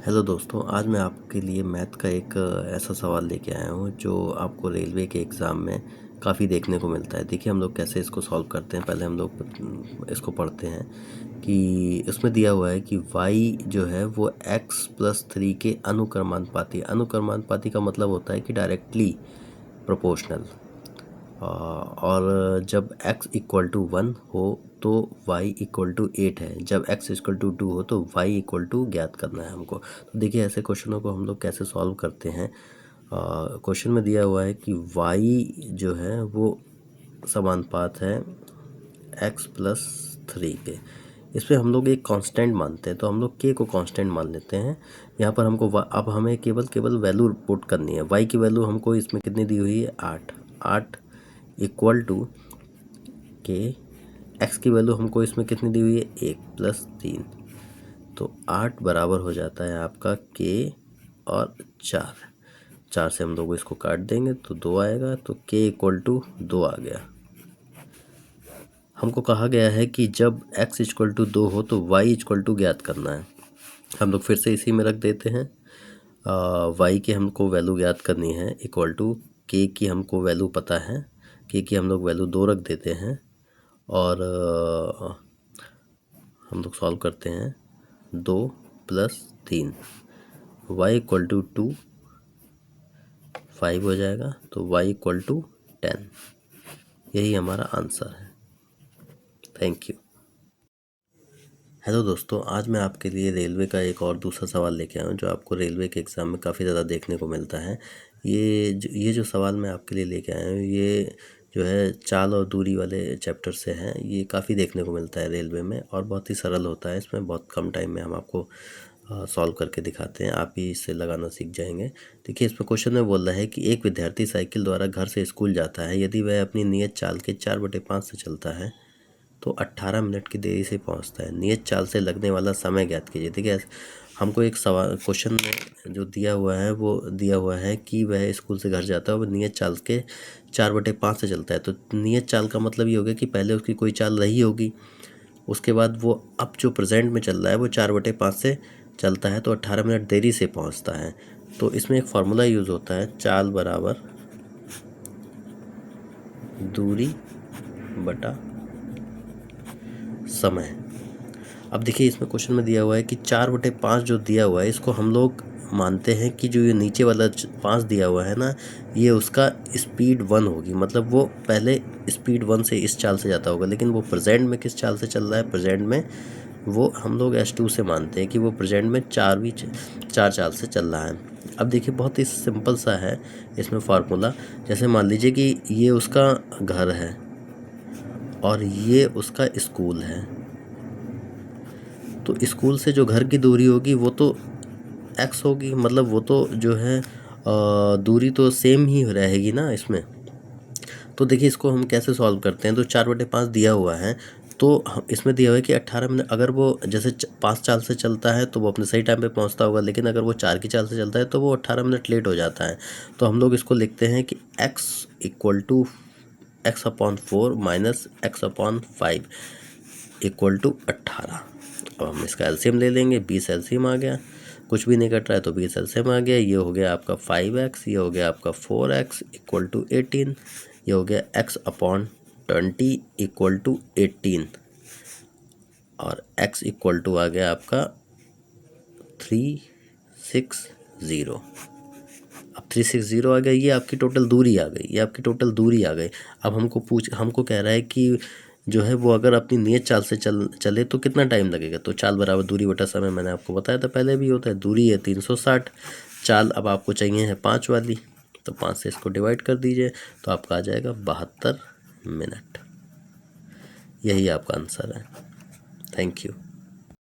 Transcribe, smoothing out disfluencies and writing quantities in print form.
Hello दोस्तों, आज मैं आपके लिए मैथ का एक ऐसा सवाल लेके आया हूँ जो आपको रेलवे के एग्ज़ाम में काफ़ी देखने को मिलता है। देखिए हम लोग कैसे इसको सॉल्व करते हैं। पहले हम लोग इसको पढ़ते हैं कि इसमें दिया हुआ है कि y जो है वो x+3 के अनुक्रमानुपाती का मतलब होता है कि डायरेक्टली प्रोपोर्शनल। और जब x इक्वल टू 1 हो तो y इक्वल टू 8 है। जब x इक्वल टू 2 हो तो y इक्वल टू ज्ञात करना है हमको। तो देखिए ऐसे क्वेश्चनों को हम लोग कैसे सॉल्व करते हैं। क्वेश्चन में दिया हुआ है कि y जो है वो समानुपात है x+3 के। इसमें हम लोग एक कांस्टेंट मानते हैं, तो हम लोग k को कांस्टेंट मान लेते हैं। यहाँ पर हमको अब हमें केवल वैल्यू पुट करनी है। y की वैल्यू हमको इसमें कितनी दी हुई है, 8 इक्वल टू के। x की वैल्यू हमको इसमें कितनी दी हुई है, 1+3। तो 8 बराबर हो जाता है आपका k और 4 से हम लोग इसको काट देंगे तो 2 आएगा। तो k इक्वल टू 2 आ गया। हमको कहा गया है कि जब x इक्वल टू 2 हो तो y इक्वल टू ज्ञात करना है। हम लोग फिर से इसी में रख देते हैं। y की हमको वैल्यू ज्ञात करनी है इक्वल टू k की हमको वैल्यू पता है। k की हम लोग वैल्यू 2 रख देते हैं और हम लोग सॉल्व करते हैं। 2+3 y इक्वल टू 2 5 हो जाएगा। तो y इक्वल टू 10। यही हमारा आंसर है। Thank you. हेलो दोस्तों, आज मैं आपके लिए रेलवे का एक और दूसरा सवाल लेके आया हूँ जो आपको रेलवे के एग्ज़ाम में काफ़ी ज़्यादा देखने को मिलता है। ये जो सवाल मैं आपके लिए लेके आया हूँ ये जो है चाल और दूरी वाले चैप्टर से है। ये काफ़ी देखने को मिलता है रेलवे में और बहुत ही सरल होता है। इसमें बहुत कम टाइम में हम आपको सॉल्व करके दिखाते हैं। आप ही इससे लगाना सीख जाएंगे। देखिए इसमें क्वेश्चन में बोल रहा है कि एक विद्यार्थी साइकिल द्वारा घर से स्कूल जाता है। यदि वह अपनी नियत चाल के 4/5 से चलता है तो 18 मिनट की देरी से पहुंचता है। नियत चाल से लगने वाला समय ज्ञात कीजिए। देखिए हमको एक सवाल क्वेश्चन में जो दिया हुआ है वो दिया हुआ है कि वह स्कूल से घर जाता है और नियत चाल के 4/5 से चलता है। तो नियत चाल का मतलब ये हो गया कि पहले उसकी कोई चाल रही होगी, उसके बाद वो अब जो प्रेजेंट में चल रहा है वो 4/5 से चलता है तो 18 मिनट देरी से पहुंचता है। तो इसमें एक फार्मूला यूज़ होता है, चाल बराबर दूरी बटा समय। अब देखिए इसमें क्वेश्चन में दिया हुआ है कि 4/5 जो दिया हुआ है इसको हम लोग मानते हैं कि जो ये नीचे वाला 5 दिया हुआ है ना, ये उसका स्पीड 1 होगी। मतलब वो पहले स्पीड 1 से इस चाल से जाता होगा, लेकिन वो प्रेजेंट में किस चाल से चल रहा है, प्रेजेंट में वो हम लोग S2 से मानते हैं कि वो प्रेजेंट में 4 चाल से चल रहा है। अब देखिए बहुत ही सिंपल सा है इसमें फार्मूला। जैसे मान लीजिए कि ये उसका घर है और ये उसका स्कूल है, तो स्कूल से जो घर की दूरी होगी वो तो x होगी। मतलब वो तो जो है दूरी तो सेम ही रहेगी ना इसमें। तो देखिए इसको हम कैसे सॉल्व करते हैं। तो 4/5 दिया हुआ है, तो इसमें दिया हुआ है कि 18 मिनट। अगर वो जैसे 5 चाल से चलता है तो वो अपने सही टाइम पे पहुंचता होगा, लेकिन अगर वो 4 की चाल से चलता है तो वो 18 मिनट लेट हो जाता है। तो हम लोग इसको लिखते हैं कि x equal to x/4 minus x/5 equal to 18। अब हम इसका एलसीएम ले लेंगे। 20 एलसीएम आ गया, कुछ भी नहीं कट रहा है तो 20 एलसीएम आ गया। ये हो गया आपका 5x, ये हो गया आपका 4x इक्वल टू 18, ये हो गया x/20 इक्वल टू 18 और x इक्वल टू आ गया आपका 360। अब 360 आ गया। ये आपकी टोटल दूरी आ गई, ये आपकी टोटल दूरी आ गई। अब हमको कह रहा है कि जो है वो अगर अपनी नियत चाल से चले तो कितना टाइम लगेगा। तो चाल बराबर दूरी बटा समय, मैंने आपको बताया था पहले भी होता है। दूरी है 360, चाल अब आपको चाहिए है 5 वाली, तो 5 से इसको डिवाइड कर दीजिए तो आपका आ जाएगा 72 मिनट। यही आपका आंसर है। Thank you.